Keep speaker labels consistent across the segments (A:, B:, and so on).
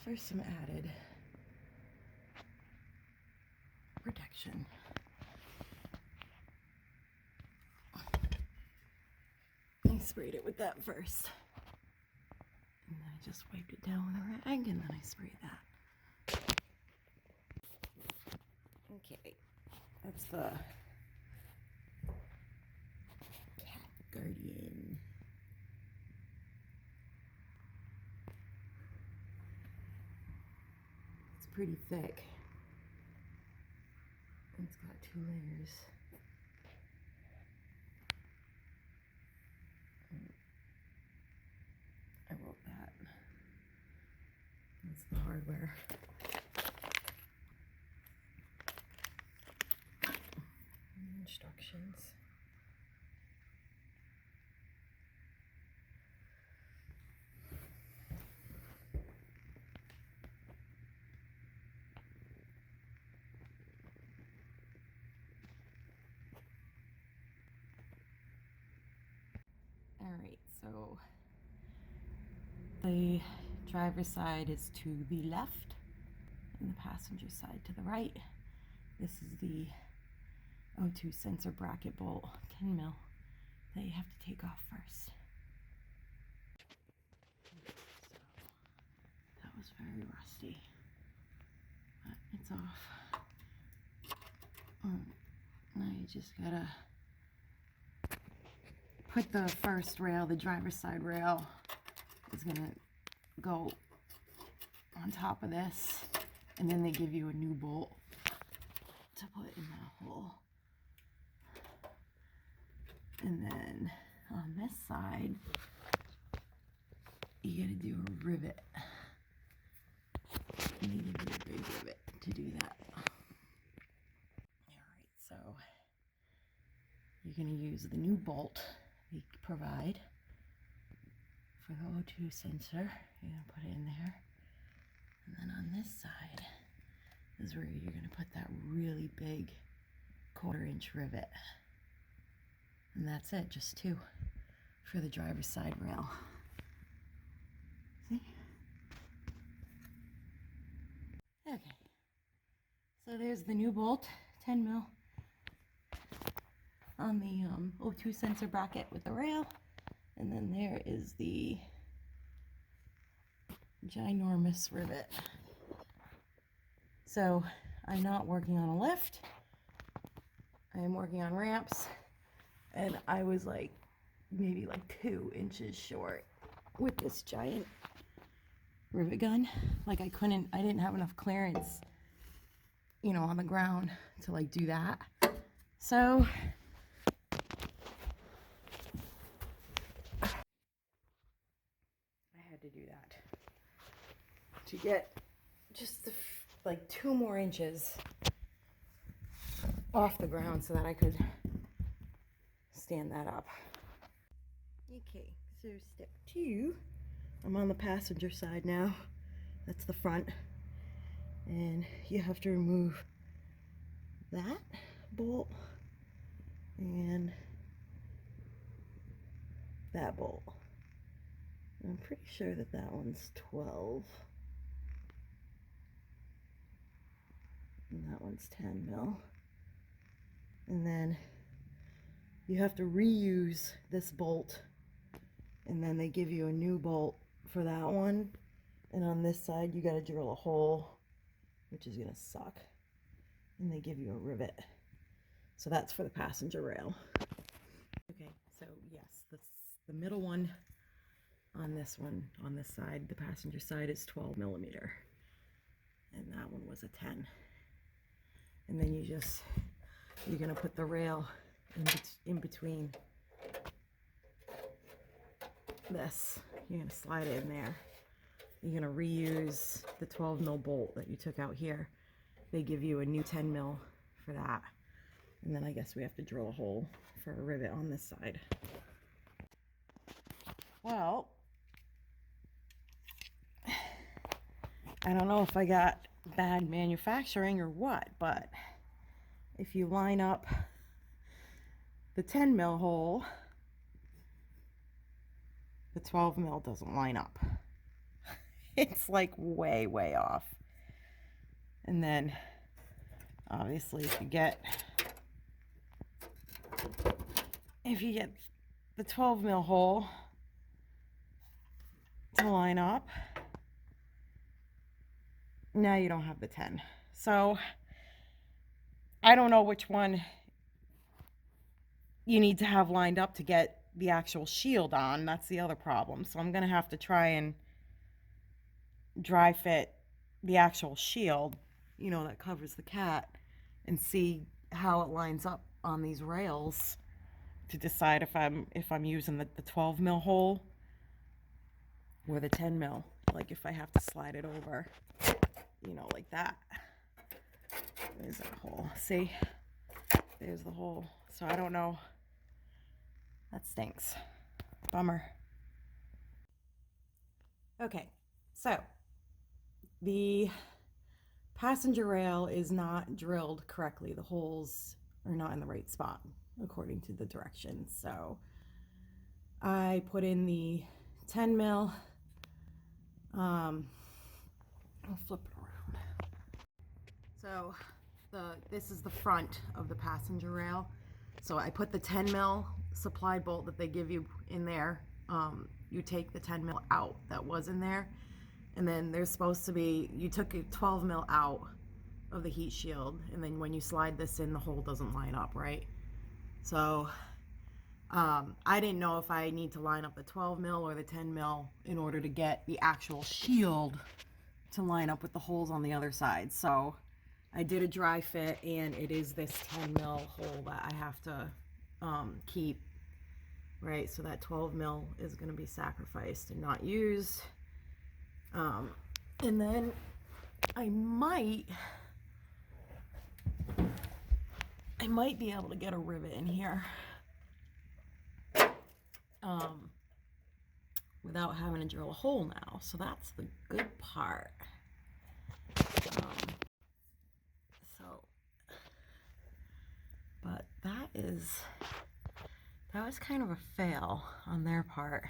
A: for some added protection. I sprayed it with that first. And then I just wiped it down with a rag, and then I sprayed that. Okay, that's the Cat Guardian. It's pretty thick. It's got 2 layers. I wrote that. That's the hardware. Instructions. All right, so the driver's side is to the left and the passenger side to the right. This is the O2 sensor bracket bolt, 10 mil, that you have to take off first. So that was very rusty, but it's off. Now you just gotta put the first rail, the driver's side rail is gonna go on top of this, and then they give you a new bolt to put in that hole. And then on this side, you gotta do a rivet. And they give you a big rivet to do that. Alright, so you're gonna use the new bolt they provide for the O2 sensor. You're gonna put it in there. And then on this side is where you're gonna put that really big 1/4 inch rivet. And that's it, just 2 for the driver's side rail. See? Okay. So there's the new bolt, 10 mil on the O2 sensor bracket with the rail. And then there is the ginormous rivet. So I'm not working on a lift. I am working on ramps. And I was like maybe like 2 inches short with this giant rivet gun. Like I didn't have enough clearance, you know, on the ground to like do that. So I had to do that to get just like 2 more inches off the ground so that I could stand that up. Okay, so step 2, I'm on the passenger side now. That's the front. And you have to remove that bolt and that bolt. And I'm pretty sure that that one's 12. And that one's 10 mil. And then you have to reuse this bolt, and then they give you a new bolt for that one. And on this side, you got to drill a hole, which is gonna suck. And they give you a rivet. So that's for the passenger rail. Okay, so yes, the middle one on this side, the passenger side, is 12 millimeter, and that one was a 10. And then you're gonna put the rail in between this. You're gonna slide it in there. You're gonna reuse the 12 mil bolt that you took out here. They give you a new 10 mil for that. And then I guess we have to drill a hole for a rivet on this side. Well, I don't know if I got bad manufacturing or what, but if you line up the 10 mil hole, the 12 mil doesn't line up. It's like way, way off. And then obviously if you get the 12 mil hole to line up, now you don't have the 10. So I don't know which one you need to have lined up to get the actual shield on. That's the other problem. So I'm going to have to try and dry fit the actual shield, you know, that covers the cat, and see how it lines up on these rails to decide if I'm using the 12 mil hole or the 10 mil. Like if I have to slide it over, you know, like that. There's that hole. See? There's the hole. So I don't know. That stinks. Bummer. Okay, so the passenger rail is not drilled correctly. The holes are not in the right spot according to the directions. So I put in the 10 mil. I'll flip it around. So this is the front of the passenger rail. So I put the 10 mil supplied bolt that they give you in there. You take the 10 mil out that was in there, and then there's supposed to be, you took a 12 mil out of the heat shield, and then when you slide this in, the hole doesn't line up, right? So I didn't know if I need to line up the 12 mil or the 10 mil in order to get the actual shield to line up with the holes on the other side. So I did a dry fit, and it is this 10 mil hole that I have to keep, right? So that 12 mil is going to be sacrificed and not used. And then I might be able to get a rivet in here without having to drill a hole now. So that's the good part. But that was kind of a fail on their part.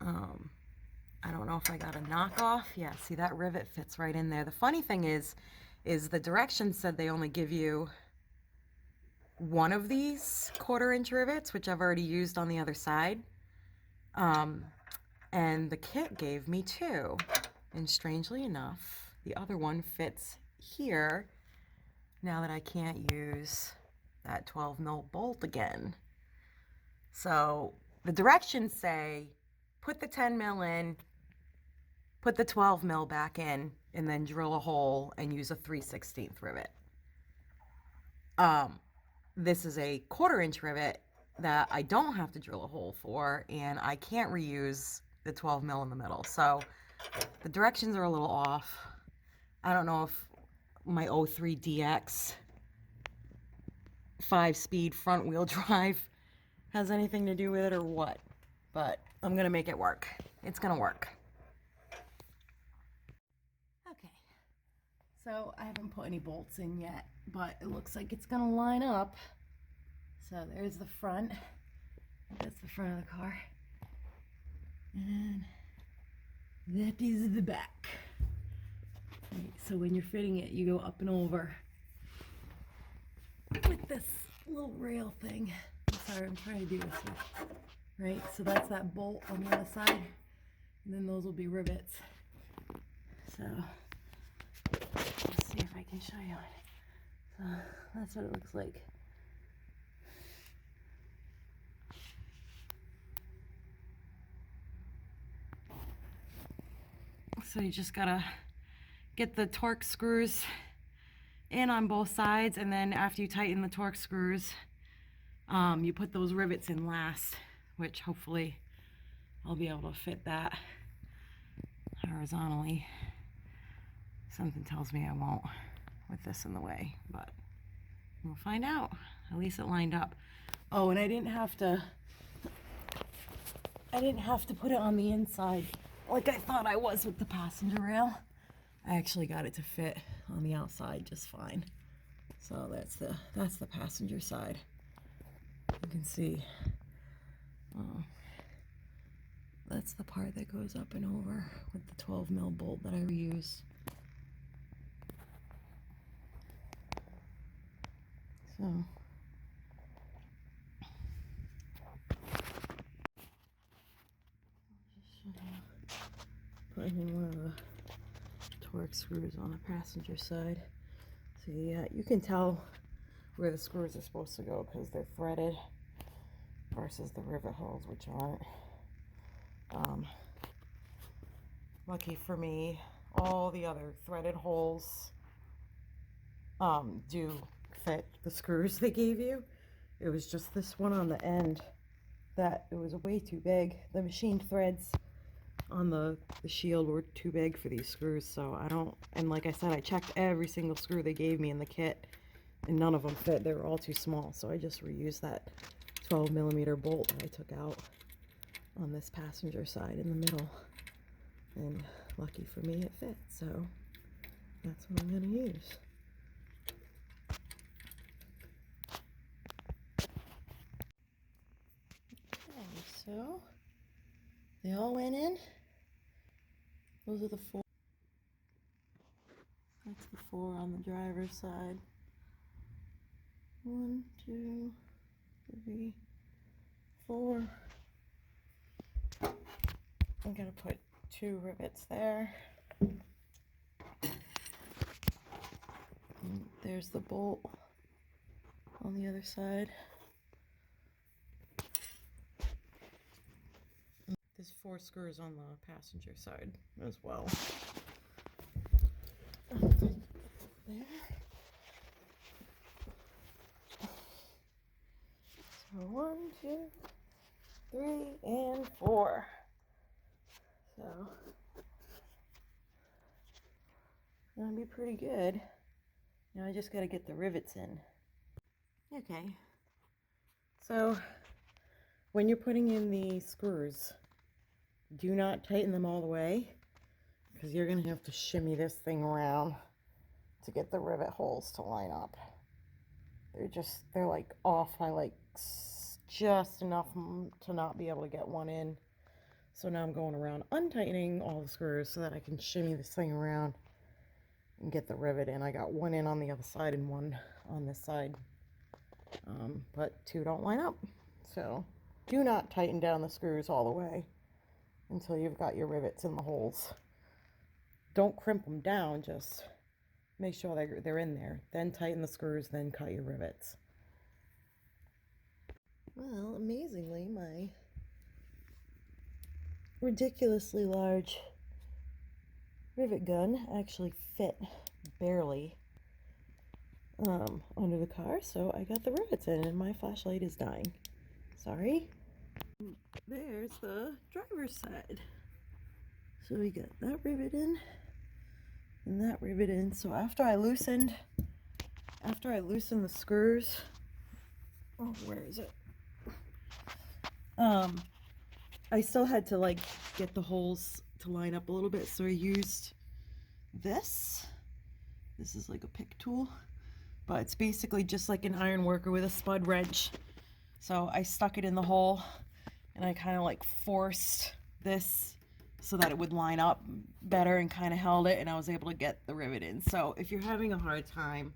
A: I don't know if I got a knockoff. Yeah, see, that rivet fits right in there. The funny thing is the directions said they only give you one of these 1/4 inch rivets, which I've already used on the other side. And the kit gave me 2. And strangely enough, the other one fits here now that I can't use that 12 mil bolt again. So the directions say put the 10 mil in, put the 12 mil back in, and then drill a hole and use a 3/16 rivet. This is a 1/4 inch rivet that I don't have to drill a hole for, and I can't reuse the 12 mil in the middle. So the directions are a little off. I don't know if my 03 DX 5-speed front wheel drive has anything to do with it or what, but I'm gonna make it work. It's gonna work. Okay, so I haven't put any bolts in yet, but it looks like it's gonna line up. So there's the front. That's the front of the car. And that is the back. Right, so when you're fitting it, you go up and over with this little rail thing. Sorry, I'm trying to do this here. Right, so that's that bolt on the other side, and then those will be rivets. So let's see if I can show you it. So that's what it looks like. So you just gotta get the Torx screws in on both sides, and then after you tighten the Torx screws, you put those rivets in last, which hopefully I'll be able to fit that horizontally. Something tells me I won't with this in the way, but we'll find out. At least it lined up. Oh, and I didn't have to put it on the inside like I thought I was with the passenger rail. I actually got it to fit on the outside just fine. So that's the passenger side. You can see That's the part that goes up and over with the 12 mil bolt that I reuse. So putting in one of the torque screws on the passenger side. So yeah, you can tell where the screws are supposed to go because they're threaded versus the rivet holes, which aren't. Lucky for me, all the other threaded holes do fit the screws they gave you. It was just this one on the end that it was way too big. The machine threads on the shield were too big for these screws, so I don't, and like I said, I checked every single screw they gave me in the kit and none of them fit. They were all too small, so I just reused that 12 millimeter bolt that I took out on this passenger side in the middle, and lucky for me it fit, so that's what I'm going to use. Okay, so they all went in. Those are the 4. That's the 4 on the driver's side. 1, 2, 3, 4. I'm gonna put 2 rivets there. And there's the bolt on the other side. There's 4 screws on the passenger side as well. There. So 1, 2, 3, and 4. So gonna be pretty good. Now I just gotta get the rivets in. Okay. So when you're putting in the screws, do not tighten them all the way because you're gonna have to shimmy this thing around to get the rivet holes to line up. They're like off by like just enough to not be able to get one in. So now I'm going around untightening all the screws so that I can shimmy this thing around and get the rivet in. I got one in on the other side and one on this side, but 2 don't line up. So do not tighten down the screws all the way until you've got your rivets in the holes. Don't crimp them down, just make sure they're in there. Then tighten the screws, then cut your rivets. Well, amazingly, my ridiculously large rivet gun actually fit barely under the car, so I got the rivets in and my flashlight is dying. Sorry. There's the driver's side. So we got that rivet in and that rivet in. So after I loosened the screws, oh, where is it? I still had to like get the holes to line up a little bit, so I used this. This is like a pick tool, but it's basically just like an iron worker with a spud wrench. So I stuck it in the hole and I kind of like forced this so that it would line up better and kind of held it, and I was able to get the rivet in. So if you're having a hard time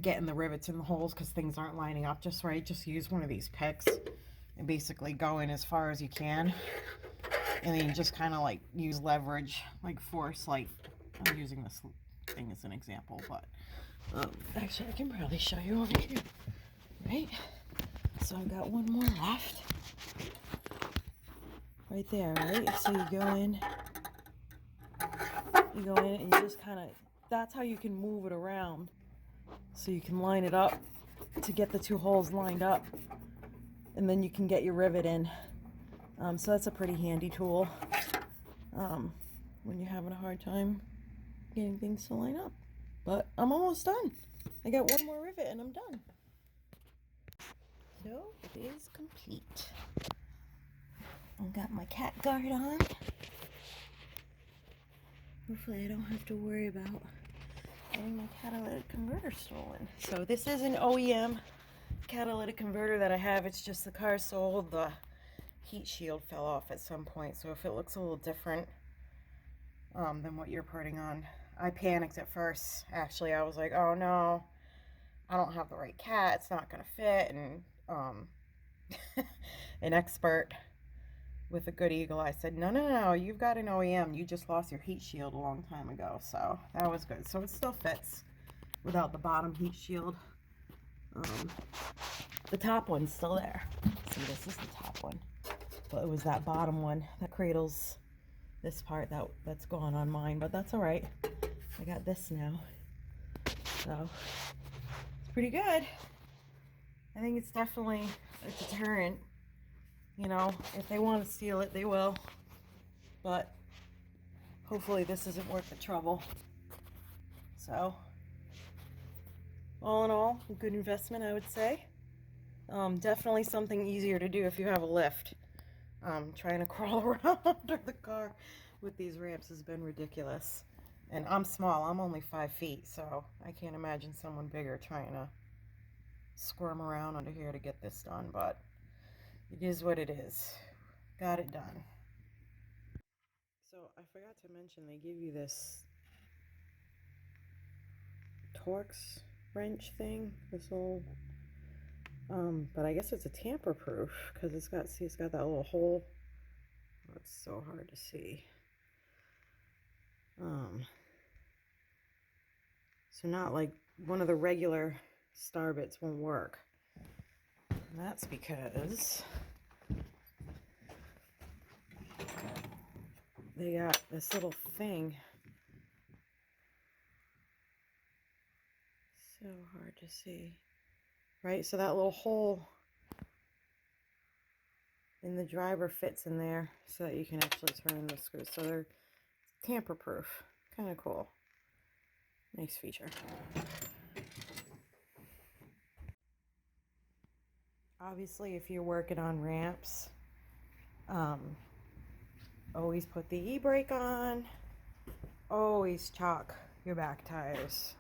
A: getting the rivets in the holes because things aren't lining up just right, just use one of these picks and basically go in as far as you can, and then you just kind of like use leverage, like force, like I'm using this thing as an example, but actually I can probably show you over here, right? So I've got one more left right there, right? So you go in and you just kind of, that's how you can move it around so you can line it up to get the 2 holes lined up, and then you can get your rivet in. So that's a pretty handy tool when you're having a hard time getting things to line up. But I'm almost done. I got one more rivet and I'm done. So it is complete. I've got my cat guard on. Hopefully I don't have to worry about getting my catalytic converter stolen. So this is an OEM catalytic converter that I have. It's just the car sold. The
B: heat shield fell off at some point. So if it looks a little different than what you're putting on, I panicked at first. Actually, I was like, oh no, I don't have the right cat. It's not going to fit. And an expert with a good eagle, I said, no, you've got an OEM. You just lost your heat shield a long time ago. So that was good. So it still fits without the bottom heat shield. The top one's still there. See, this is the top one. But it was that bottom one that cradles this part that's gone on mine. But that's all right. I got this now. So it's pretty good. I think it's definitely a deterrent. You know, if they want to steal it, they will. But hopefully this isn't worth the trouble. So, all in all, a good investment, I would say. Definitely something easier to do if you have a lift. Trying to crawl around under the car with these ramps has been ridiculous. And I'm small, I'm only 5 feet, so I can't imagine someone bigger trying to squirm around under here to get this done, but it is what it is. Got it done. So I forgot to mention they give you this Torx wrench thing, this little, but I guess it's a tamper proof because it's got that little hole. Oh, it's so hard to see. So not like one of the regular star bits won't work. And that's because they got this little thing. So hard to see. Right, so that little hole in the driver fits in there so that you can actually turn the screws. So they're tamper proof. Kind of cool. Nice feature. Obviously, if you're working on ramps, always put the e-brake on. Always chalk your back tires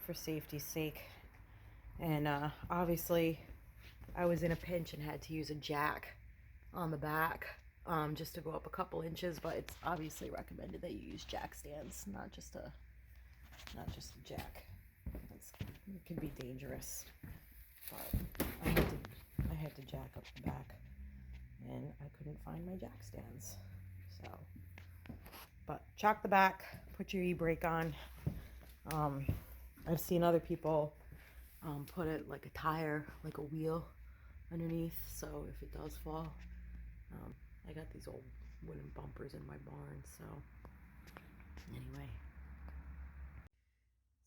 B: for safety's sake. And obviously, I was in a pinch and had to use a jack on the back just to go up a couple inches, but it's obviously recommended that you use jack stands, not just a jack. It can be dangerous, but I had to jack up the back, and I couldn't find my jack stands. So, but chalk the back, put your e-brake on. I've seen other people put it like a tire, like a wheel underneath, so if it does fall, I got these old wooden bumpers in my barn, so anyway.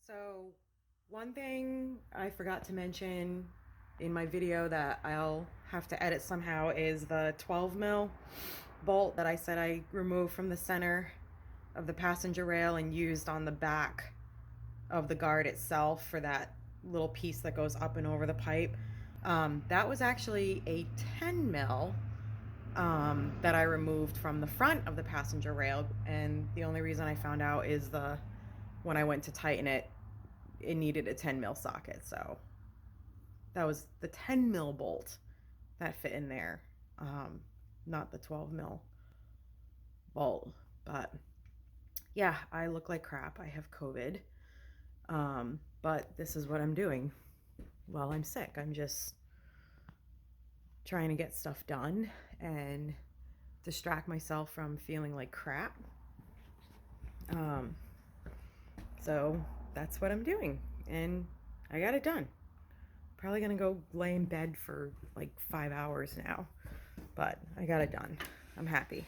B: So one thing I forgot to mention in my video that I'll have to edit somehow is the 12 mil bolt that I said I removed from the center of the passenger rail and used on the back of the guard itself for that little piece that goes up and over the pipe. That was actually a 10 mil that I removed from the front of the passenger rail, and the only reason I found out is when I went to tighten it, it needed a 10 mil socket. So that was the 10 mil bolt that fit in there, not the 12 mil bolt. But yeah, I look like crap. I have COVID. But this is what I'm doing while I'm sick. I'm just trying to get stuff done and distract myself from feeling like crap. So that's what I'm doing, and I got it done. Probably gonna go lay in bed for like 5 hours now, but I got it done. I'm happy.